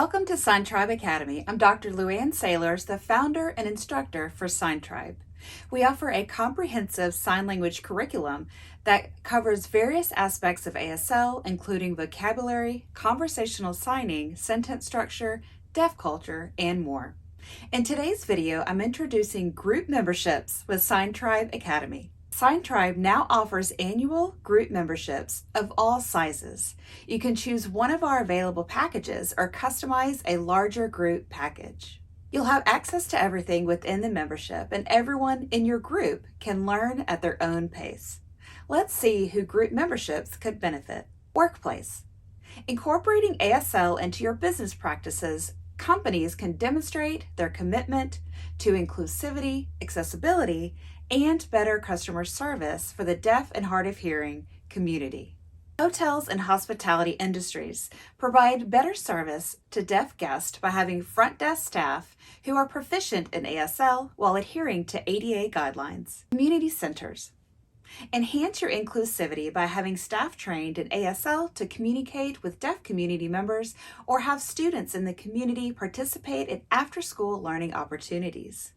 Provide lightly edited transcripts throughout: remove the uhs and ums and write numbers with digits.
Welcome to Sign Tribe Academy. I'm Dr. Luann Sailors, the founder and instructor for Sign Tribe. We offer a comprehensive sign language curriculum that covers various aspects of ASL, including vocabulary, conversational signing, sentence structure, deaf culture, and more. In today's video, I'm introducing group memberships with Sign Tribe Academy. Sign Tribe now offers annual group memberships of all sizes. You can choose one of our available packages or customize a larger group package. You'll have access to everything within the membership, and everyone in your group can learn at their own pace. Let's see who group memberships could benefit. Workplace. Incorporating ASL into your business practices, companies can demonstrate their commitment to inclusivity, accessibility, and better customer service for the deaf and hard of hearing community. Hotels and hospitality industries provide better service to deaf guests by having front desk staff who are proficient in ASL while adhering to ADA guidelines. Community centers. Enhance your inclusivity by having staff trained in ASL to communicate with deaf community members or have students in the community participate in after-school learning opportunities.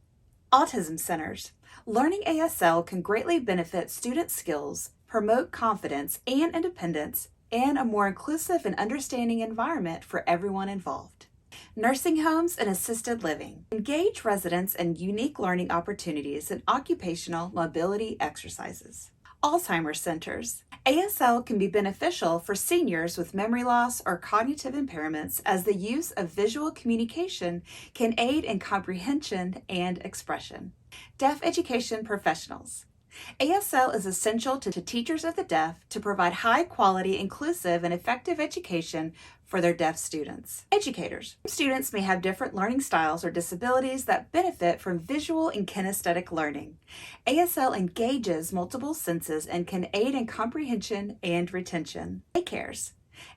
Autism Centers. Learning ASL can greatly benefit student skills, promote confidence and independence, and a more inclusive and understanding environment for everyone involved. Nursing homes and assisted living. Engage residents in unique learning opportunities and occupational mobility exercises. Alzheimer's centers. ASL can be beneficial for seniors with memory loss or cognitive impairments, as the use of visual communication can aid in comprehension and expression. Deaf education professionals. ASL is essential to teachers of the deaf to provide high-quality, inclusive, and effective education for their deaf students. Educators. Students may have different learning styles or disabilities that benefit from visual and kinesthetic learning. ASL engages multiple senses and can aid in comprehension and retention. Daycares.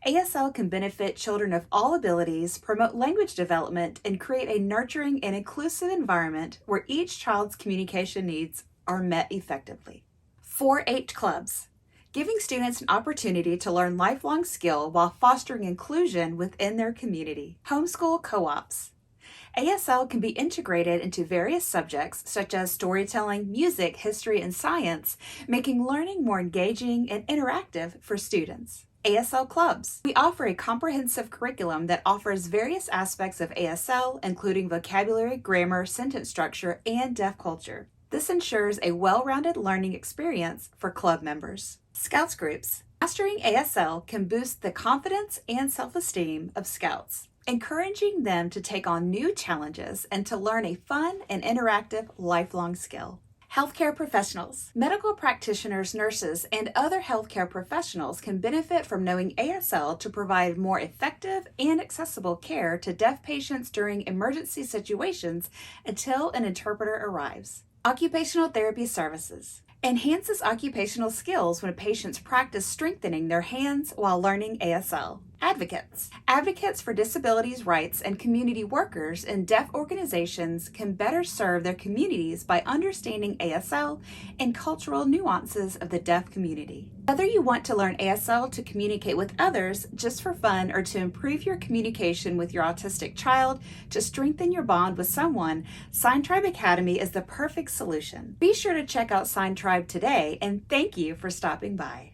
ASL can benefit children of all abilities, promote language development, and create a nurturing and inclusive environment where each child's communication needs are met effectively. 4-H clubs. Giving students an opportunity to learn lifelong skill while fostering inclusion within their community. Homeschool co-ops. ASL can be integrated into various subjects such as storytelling, music, history, and science, making learning more engaging and interactive for students. ASL clubs. We offer a comprehensive curriculum that offers various aspects of ASL, including vocabulary, grammar, sentence structure, and deaf culture. This ensures a well-rounded learning experience for club members. Scouts groups. Mastering ASL can boost the confidence and self-esteem of Scouts, encouraging them to take on new challenges and to learn a fun and interactive lifelong skill. Healthcare professionals. Medical practitioners, nurses, and other healthcare professionals can benefit from knowing ASL to provide more effective and accessible care to deaf patients during emergency situations until an interpreter arrives. Occupational therapy services. Enhances occupational skills when patients practice strengthening their hands while learning ASL. Advocates. Advocates for disabilities rights and community workers in deaf organizations can better serve their communities by understanding ASL and cultural nuances of the deaf community. Whether you want to learn ASL to communicate with others just for fun or to improve your communication with your autistic child to strengthen your bond with someone, Sign Tribe Academy is the perfect solution. Be sure to check out Sign Tribe today, and thank you for stopping by.